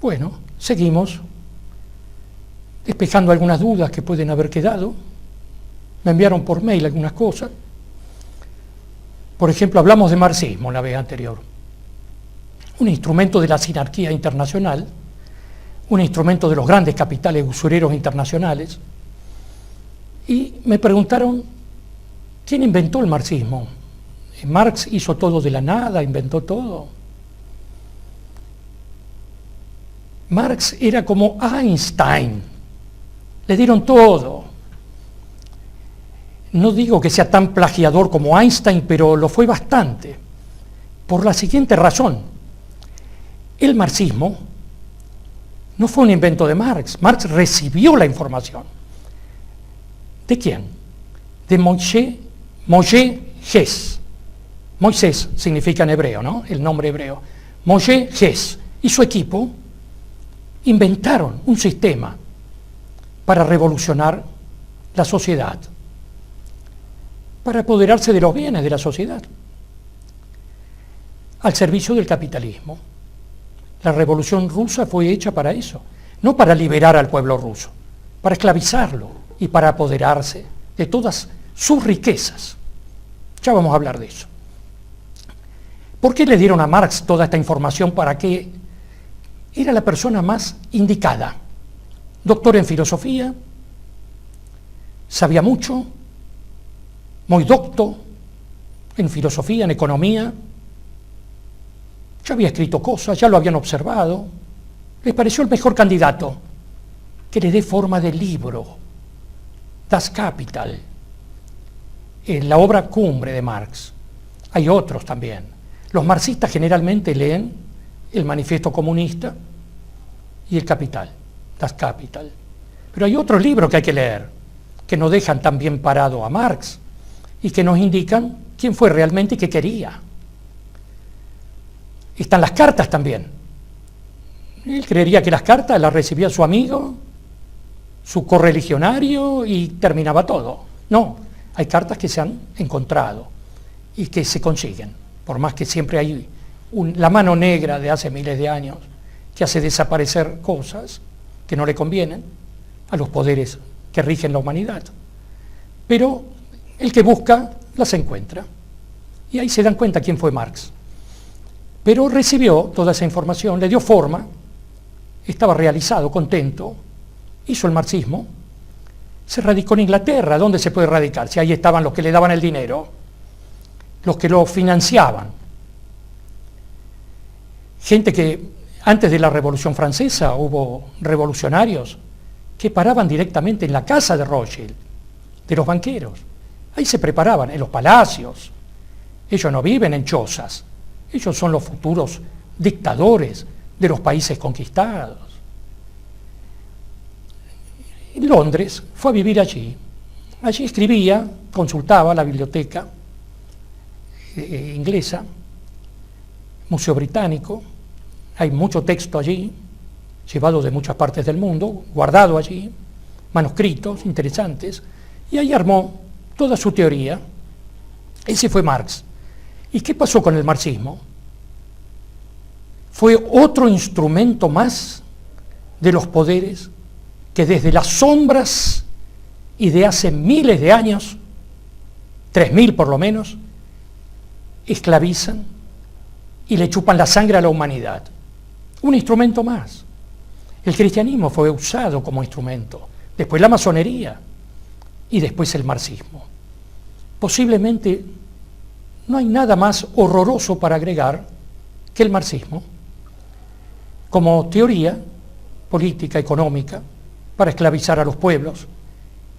Bueno, seguimos despejando algunas dudas que pueden haber quedado. Me enviaron por mail algunas cosas. Por ejemplo, hablamos de marxismo la vez anterior. Un instrumento de la sinarquía internacional, un instrumento de los grandes capitales usureros internacionales. Y me preguntaron, ¿quién inventó el marxismo? ¿Marx hizo todo de la nada, inventó todo? Marx era como Einstein, le dieron todo. No digo que sea tan plagiador como Einstein, pero lo fue bastante, por la siguiente razón. El marxismo no fue un invento de Marx. Marx recibió la información. ¿De quién? De Moshe Hess. Moisés significa en hebreo, ¿no? El nombre hebreo. Moshe Hess y su equipo inventaron un sistema para revolucionar la sociedad, para apoderarse de los bienes de la sociedad, al servicio del capitalismo. La revolución rusa fue hecha para eso, no para liberar al pueblo ruso, para esclavizarlo y para apoderarse de todas sus riquezas. Ya vamos a hablar de eso. ¿Por qué le dieron a Marx toda esta información? Para que era la persona más indicada. Doctor en filosofía, sabía mucho, muy docto en filosofía, en economía, ya había escrito cosas, ya lo habían observado, les pareció el mejor candidato, que le dé forma de libro, Das Kapital, la obra cumbre de Marx. Hay otros también. Los marxistas generalmente leen el Manifiesto Comunista y el Capital, Das Kapital. Pero hay otros libros que hay que leer, que nos dejan tan bien parado a Marx y que nos indican quién fue realmente y qué quería. Están las cartas también. Él creería que las cartas las recibía su amigo, su correligionario y terminaba todo. No, hay cartas que se han encontrado y que se consiguen. Por más que siempre hay la mano negra de hace miles de años que hace desaparecer cosas que no le convienen a los poderes que rigen la humanidad. Pero el que busca las encuentra. Y ahí se dan cuenta quién fue Marx. Pero recibió toda esa información, le dio forma, estaba realizado, contento, hizo el marxismo, se radicó en Inglaterra. ¿Dónde se puede radicar? Si ahí estaban los que le daban el dinero, los que lo financiaban. Gente que antes de la Revolución Francesa hubo revolucionarios que paraban directamente en la casa de Rothschild, de los banqueros. Ahí se preparaban, en los palacios. Ellos no viven en chozas. Ellos son los futuros dictadores de los países conquistados. En Londres fue a vivir allí. Allí escribía, consultaba la biblioteca inglesa, Museo Británico. Hay mucho texto allí, llevado de muchas partes del mundo, guardado allí, manuscritos interesantes, y ahí armó toda su teoría. Ese fue Marx. ¿Y qué pasó con el marxismo? Fue otro instrumento más de los poderes que desde las sombras y de hace miles de años, 3000 por lo menos, esclavizan y le chupan la sangre a la humanidad. Un instrumento más. El cristianismo fue usado como instrumento, después la masonería y después el marxismo. Posiblemente no hay nada más horroroso para agregar que el marxismo como teoría política, económica, para esclavizar a los pueblos.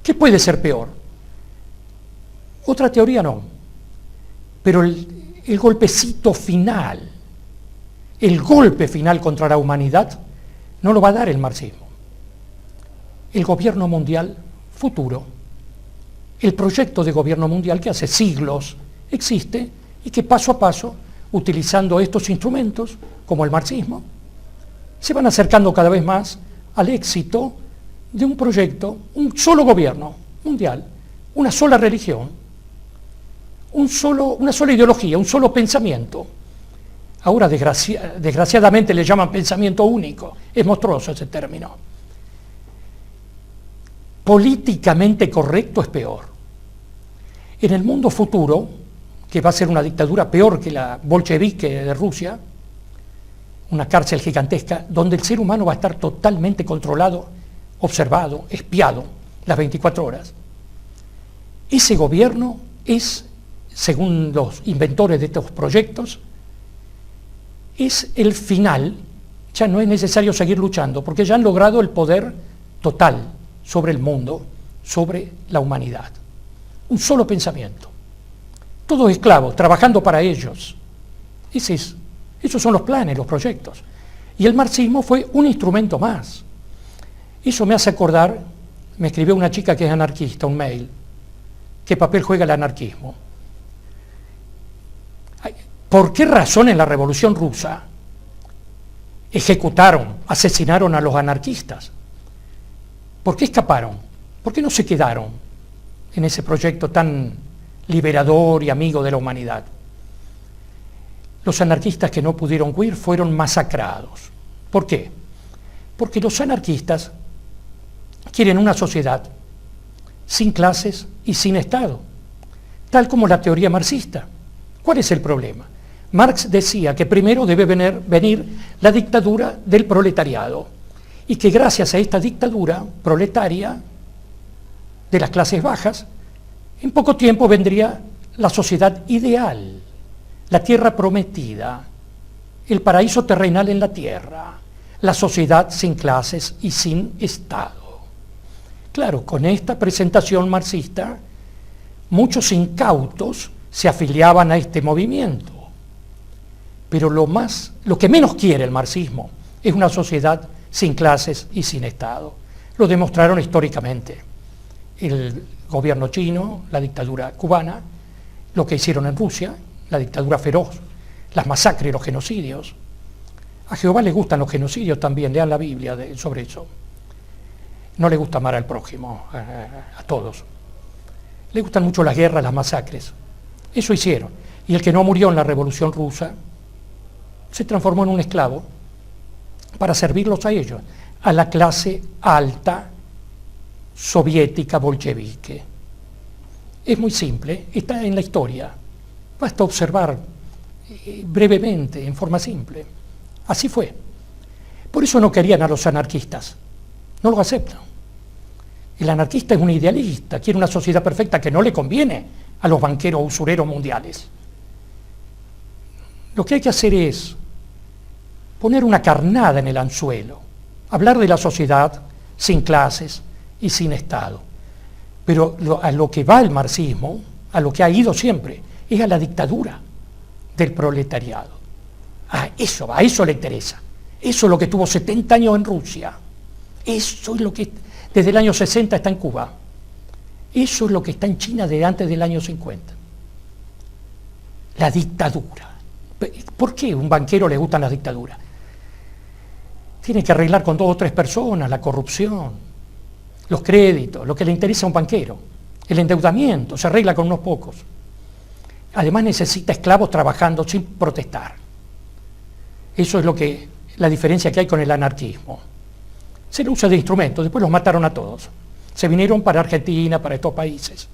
¿Qué puede ser peor? Otra teoría no, pero el golpecito final, el golpe final contra la humanidad, no lo va a dar el marxismo. El gobierno mundial futuro, el proyecto de gobierno mundial que hace siglos existe y que paso a paso, utilizando estos instrumentos, como el marxismo, se van acercando cada vez más al éxito de un proyecto, un solo gobierno mundial, una sola religión, una sola ideología, un solo pensamiento. Ahora desgraciadamente le llaman pensamiento único. Es monstruoso ese término. Políticamente correcto es peor. En el mundo futuro, que va a ser una dictadura peor que la bolchevique de Rusia, una cárcel gigantesca, donde el ser humano va a estar totalmente controlado, observado, espiado las 24 horas. Ese gobierno es, según los inventores de estos proyectos, es el final. Ya no es necesario seguir luchando, porque ya han logrado el poder total sobre el mundo, sobre la humanidad. Un solo pensamiento. Todos esclavos, trabajando para ellos. Esos son los planes, los proyectos. Y el marxismo fue un instrumento más. Eso me hace acordar, me escribió una chica que es anarquista, un mail, ¿qué papel juega el anarquismo? ¿Por qué razón en la Revolución Rusa asesinaron a los anarquistas? ¿Por qué escaparon? ¿Por qué no se quedaron en ese proyecto tan liberador y amigo de la humanidad? Los anarquistas que no pudieron huir fueron masacrados. ¿Por qué? Porque los anarquistas quieren una sociedad sin clases y sin Estado, tal como la teoría marxista. ¿Cuál es el problema? Marx decía que primero debe venir la dictadura del proletariado y que gracias a esta dictadura proletaria de las clases bajas, en poco tiempo vendría la sociedad ideal, la tierra prometida, el paraíso terrenal en la tierra, la sociedad sin clases y sin Estado. Claro, con esta presentación marxista, muchos incautos se afiliaban a este movimiento. Pero lo que menos quiere el marxismo es una sociedad sin clases y sin Estado. Lo demostraron históricamente el gobierno chino, la dictadura cubana, lo que hicieron en Rusia, la dictadura feroz, las masacres, los genocidios. A Jehová le gustan los genocidios también, lean la Biblia sobre eso. No le gusta amar al prójimo, a todos. Le gustan mucho las guerras, las masacres. Eso hicieron. Y el que no murió en la Revolución Rusa se transformó en un esclavo para servirlos a ellos, a la clase alta soviética bolchevique. Es muy simple, está en la historia. Basta observar brevemente, en forma simple. Así fue. Por eso no querían a los anarquistas. No los aceptan. El anarquista es un idealista, quiere una sociedad perfecta que no le conviene a los banqueros usureros mundiales. Lo que hay que hacer es poner una carnada en el anzuelo, hablar de la sociedad sin clases y sin Estado. Pero a lo que va el marxismo, a lo que ha ido siempre, es a la dictadura del proletariado. A eso le interesa. Eso es lo que tuvo 70 años en Rusia. Eso es lo que desde el año 60 está en Cuba. Eso es lo que está en China desde antes del año 50. La dictadura. ¿Por qué a un banquero le gustan las dictaduras? Tiene que arreglar con 2 o 3 personas la corrupción, los créditos, lo que le interesa a un banquero. El endeudamiento se arregla con unos pocos. Además necesita esclavos trabajando sin protestar. Eso es la diferencia que hay con el anarquismo. Se lo usa de instrumento, después los mataron a todos. Se vinieron para Argentina, para estos países.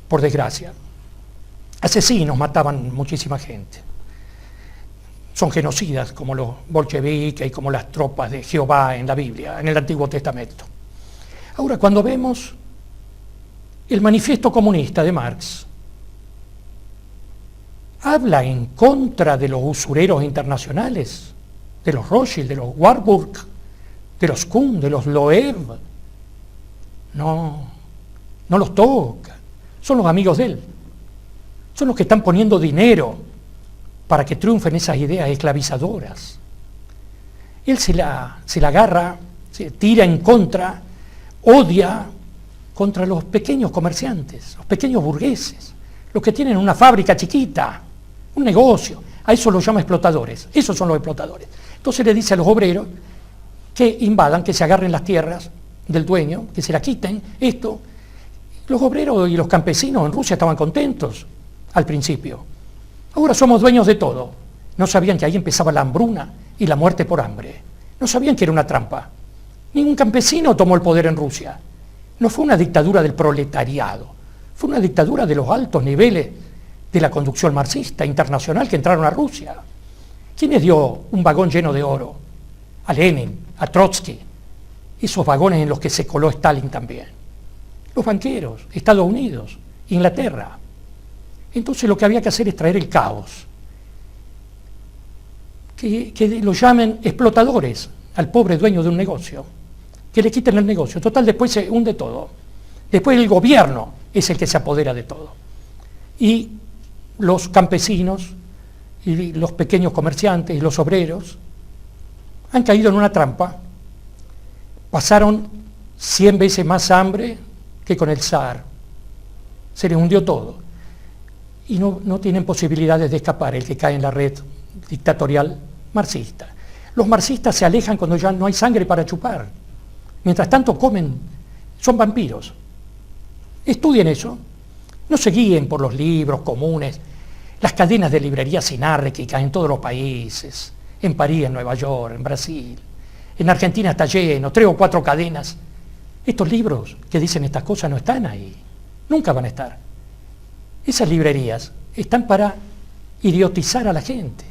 Por desgracia. Asesinos mataban muchísima gente. Son genocidas como los bolcheviques y como las tropas de Jehová en la Biblia, en el Antiguo Testamento. Ahora, cuando vemos el manifiesto comunista de Marx, habla en contra de los usureros internacionales, de los Rothschild, de los Warburg, de los Kuhn, de los Loeb. No los toca. Son los amigos de él. Son los que están poniendo dinero para que triunfen esas ideas esclavizadoras. Él se la agarra, se tira en contra, odia contra los pequeños comerciantes, los pequeños burgueses, los que tienen una fábrica chiquita, un negocio. A eso los llama explotadores. Esos son los explotadores. Entonces le dice a los obreros que invadan, que se agarren las tierras del dueño, que se la quiten, esto. Los obreros y los campesinos en Rusia estaban contentos al principio. Ahora somos dueños de todo. No sabían que ahí empezaba la hambruna y la muerte por hambre. No sabían que era una trampa. Ningún campesino tomó el poder en Rusia. No fue una dictadura del proletariado, fue una dictadura de los altos niveles de la conducción marxista internacional que entraron a Rusia. ¿Quién les dio un vagón lleno de oro? A Lenin, a Trotsky, esos vagones en los que se coló Stalin también. Los banqueros, Estados Unidos, Inglaterra. Entonces lo que había que hacer es traer el caos. Que lo llamen explotadores al pobre dueño de un negocio. Que le quiten el negocio. Total, después se hunde todo. Después el gobierno es el que se apodera de todo. Y los campesinos y los pequeños comerciantes y los obreros han caído en una trampa. Pasaron 100 veces más hambre que con el zar. Se les hundió todo. Y no tienen posibilidades de escapar el que cae en la red dictatorial marxista. Los marxistas se alejan cuando ya no hay sangre para chupar. Mientras tanto comen, son vampiros. Estudien eso. No se guíen por los libros comunes, las cadenas de librerías sinárquicas en todos los países, en París, en Nueva York, en Brasil. En Argentina está lleno, 3 o 4 cadenas. Estos libros que dicen estas cosas no están ahí. Nunca van a estar. Esas librerías están para idiotizar a la gente.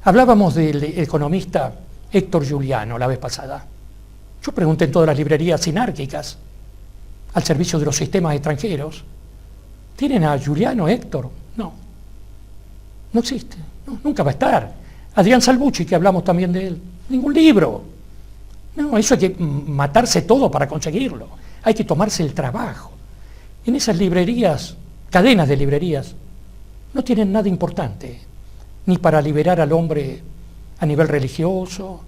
Hablábamos del economista Héctor Giuliano la vez pasada. Yo pregunté en todas las librerías sinárquicas, al servicio de los sistemas extranjeros. ¿Tienen a Giuliano, Héctor? No. No existe. No, nunca va a estar. Adrián Salvucci, que hablamos también de él. Ningún libro. No, eso hay que matarse todo para conseguirlo. Hay que tomarse el trabajo. En esas librerías, cadenas de librerías, no tienen nada importante, ni para liberar al hombre a nivel religioso,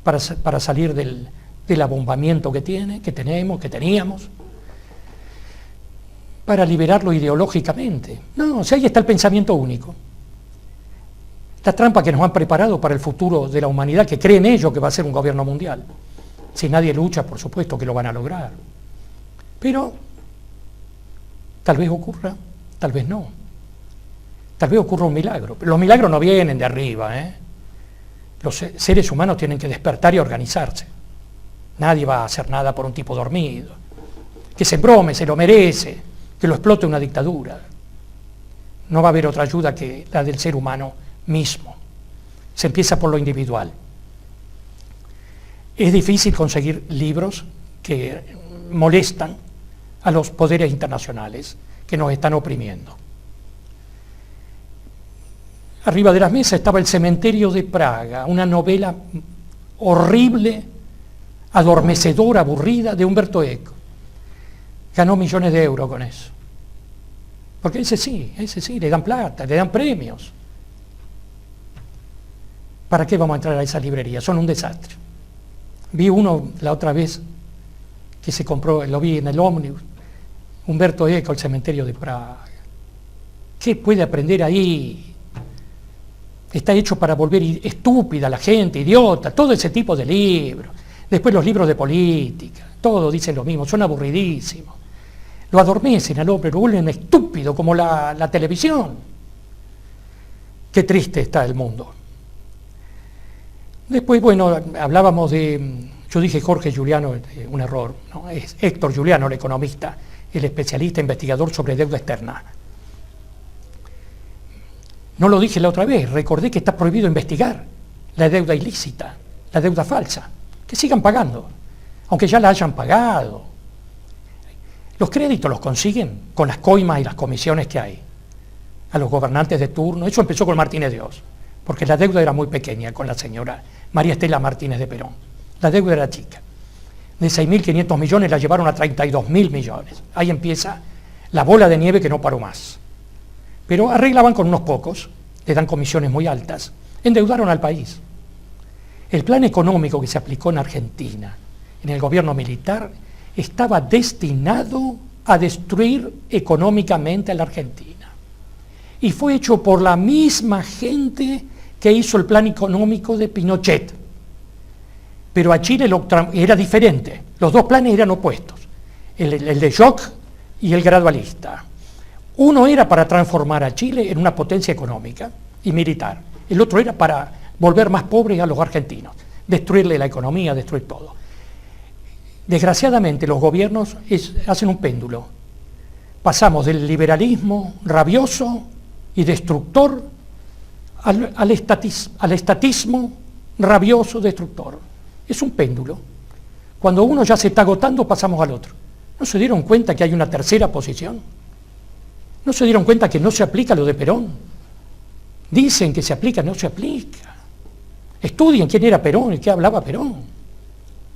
para salir del abombamiento que teníamos, para liberarlo ideológicamente. No, si ahí está el pensamiento único. La trampa que nos han preparado para el futuro de la humanidad, que creen ellos que va a ser un gobierno mundial. Si nadie lucha, por supuesto que lo van a lograr. Pero tal vez ocurra, tal vez no. Tal vez ocurra un milagro. Pero los milagros no vienen de arriba, ¿eh? Los seres humanos tienen que despertar y organizarse. Nadie va a hacer nada por un tipo dormido. Que se embrome, se lo merece, que lo explote una dictadura. No va a haber otra ayuda que la del ser humano mismo. Se empieza por lo individual. Es difícil conseguir libros que molestan a los poderes internacionales que nos están oprimiendo. Arriba de las mesas estaba El cementerio de Praga, una novela horrible, adormecedora, aburrida, de Umberto Eco. Ganó millones de euros con eso. Porque ese sí, le dan plata, le dan premios. ¿Para qué vamos a entrar a esa librería? Son un desastre. Vi uno la otra vez que se compró, lo vi en el ómnibus, Umberto Eco, El cementerio de Praga. ¿Qué puede aprender ahí? Está hecho para volver estúpida a la gente, idiota, todo ese tipo de libros. Después los libros de política, todo dicen lo mismo, son aburridísimos. Lo adormecen al hombre, lo vuelven estúpido como la televisión. Qué triste está el mundo. Después, bueno, hablábamos de, yo dije Jorge Giuliano, un error, ¿no? Es Héctor Giuliano, el economista, el especialista investigador sobre deuda externa. No lo dije la otra vez, recordé que está prohibido investigar la deuda ilícita, la deuda falsa, que sigan pagando, aunque ya la hayan pagado. Los créditos los consiguen con las coimas y las comisiones que hay a los gobernantes de turno. Eso empezó con Martínez de Oz, porque la deuda era muy pequeña con la señora María Estela Martínez de Perón. La deuda era chica. De 6.500 millones la llevaron a 32.000 millones. Ahí empieza la bola de nieve que no paró más. Pero arreglaban con unos pocos, le dan comisiones muy altas, endeudaron al país. El plan económico que se aplicó en Argentina, en el gobierno militar, estaba destinado a destruir económicamente a la Argentina. Y fue hecho por la misma gente que hizo el plan económico de Pinochet. Pero a Chile era diferente, los dos planes eran opuestos, el de Jock y el gradualista. Uno era para transformar a Chile en una potencia económica y militar, el otro era para volver más pobres a los argentinos, destruirle la economía, destruir todo. Desgraciadamente los gobiernos hacen un péndulo. Pasamos del liberalismo rabioso y destructor al estatismo rabioso, destructor. Es un péndulo. Cuando uno ya se está agotando, pasamos al otro. ¿No se dieron cuenta que hay una tercera posición? ¿No se dieron cuenta que no se aplica lo de Perón? Dicen que se aplica, no se aplica. Estudien quién era Perón y qué hablaba Perón.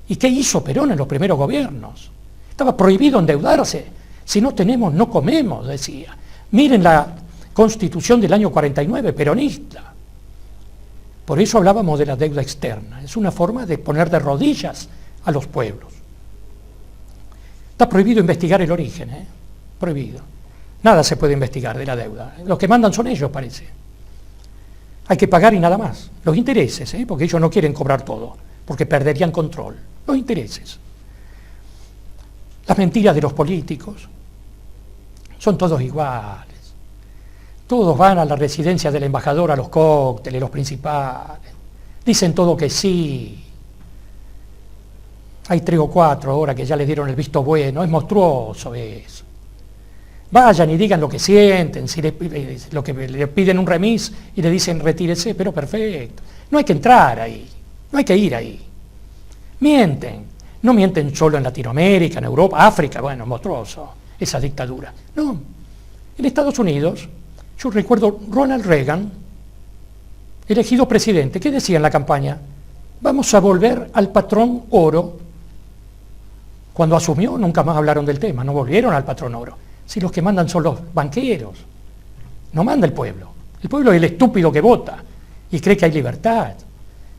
¿Y qué hizo Perón en los primeros gobiernos? Estaba prohibido endeudarse. Si no tenemos, no comemos, decía. Miren la Constitución del año 49, peronista. Por eso hablábamos de la deuda externa. Es una forma de poner de rodillas a los pueblos. Está prohibido investigar el origen, prohibido. Nada se puede investigar de la deuda. Los que mandan son ellos, parece. Hay que pagar y nada más. Los intereses, porque ellos no quieren cobrar todo, porque perderían control. Los intereses. Las mentiras de los políticos. Son todos iguales. Todos van a la residencia del embajador, a los cócteles, los principales. Dicen todo que sí. Hay 3 o 4 ahora que ya les dieron el visto bueno. Es monstruoso eso. Vayan y digan lo que sienten, si lo que le piden un remis y le dicen retírese, pero perfecto. No hay que entrar ahí, no hay que ir ahí. Mienten, no mienten solo en Latinoamérica, en Europa, África, bueno, monstruoso, esa dictadura. No, en Estados Unidos, yo recuerdo Ronald Reagan, elegido presidente, ¿qué decía en la campaña? Vamos a volver al patrón oro. Cuando asumió nunca más hablaron del tema, no volvieron al patrón oro. Si los que mandan son los banqueros, no manda el pueblo. El pueblo es el estúpido que vota y cree que hay libertad.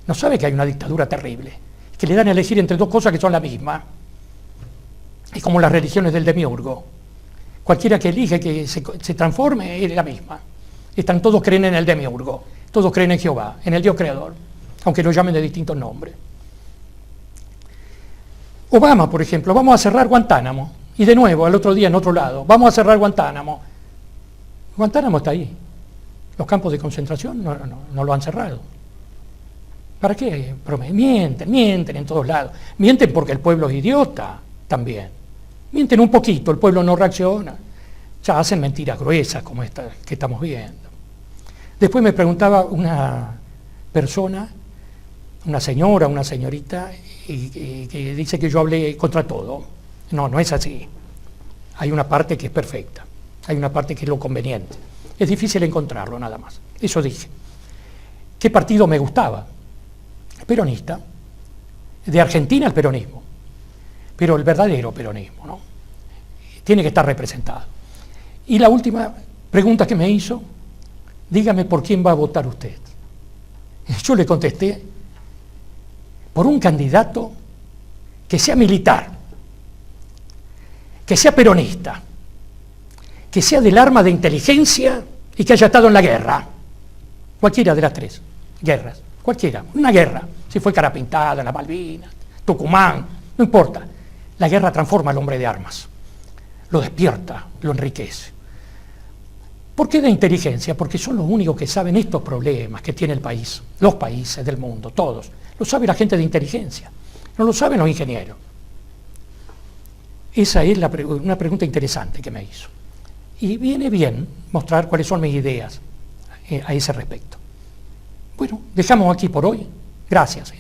No sabe que hay una dictadura terrible, que le dan a elegir entre 2 cosas que son la misma. Es como las religiones del demiurgo. Cualquiera que elige que se transforme es la misma. Todos creen en el demiurgo, todos creen en Jehová, en el Dios creador, aunque lo llamen de distintos nombres. Obama, por ejemplo, vamos a cerrar Guantánamo. Y de nuevo, al otro día en otro lado, vamos a cerrar Guantánamo. Guantánamo está ahí. Los campos de concentración no lo han cerrado. ¿Para qué? Mienten en todos lados. Mienten porque el pueblo es idiota también. Mienten un poquito, el pueblo no reacciona. Ya hacen mentiras gruesas como esta que estamos viendo. Después me preguntaba una persona, una señora, una señorita, que dice que yo hablé contra todo. No es así. Hay una parte que es perfecta, hay una parte que es lo conveniente. Es difícil encontrarlo, nada más. Eso dije. ¿Qué partido me gustaba? Peronista. De Argentina el peronismo. Pero el verdadero peronismo, ¿no? Tiene que estar representado. Y la última pregunta que me hizo, dígame por quién va a votar usted. Yo le contesté, por un candidato que sea militar, que sea peronista, que sea del arma de inteligencia y que haya estado en la guerra. Cualquiera de las 3 guerras, cualquiera, una guerra. Si fue Cara Pintada, la Malvinas, Tucumán, no importa. La guerra transforma al hombre de armas, lo despierta, lo enriquece. ¿Por qué de inteligencia? Porque son los únicos que saben estos problemas que tiene el país, los países del mundo, todos. Lo sabe la gente de inteligencia, no lo saben los ingenieros. Esa es una pregunta interesante que me hizo. Y viene bien mostrar cuáles son mis ideas a ese respecto. Bueno, dejamos aquí por hoy. Gracias.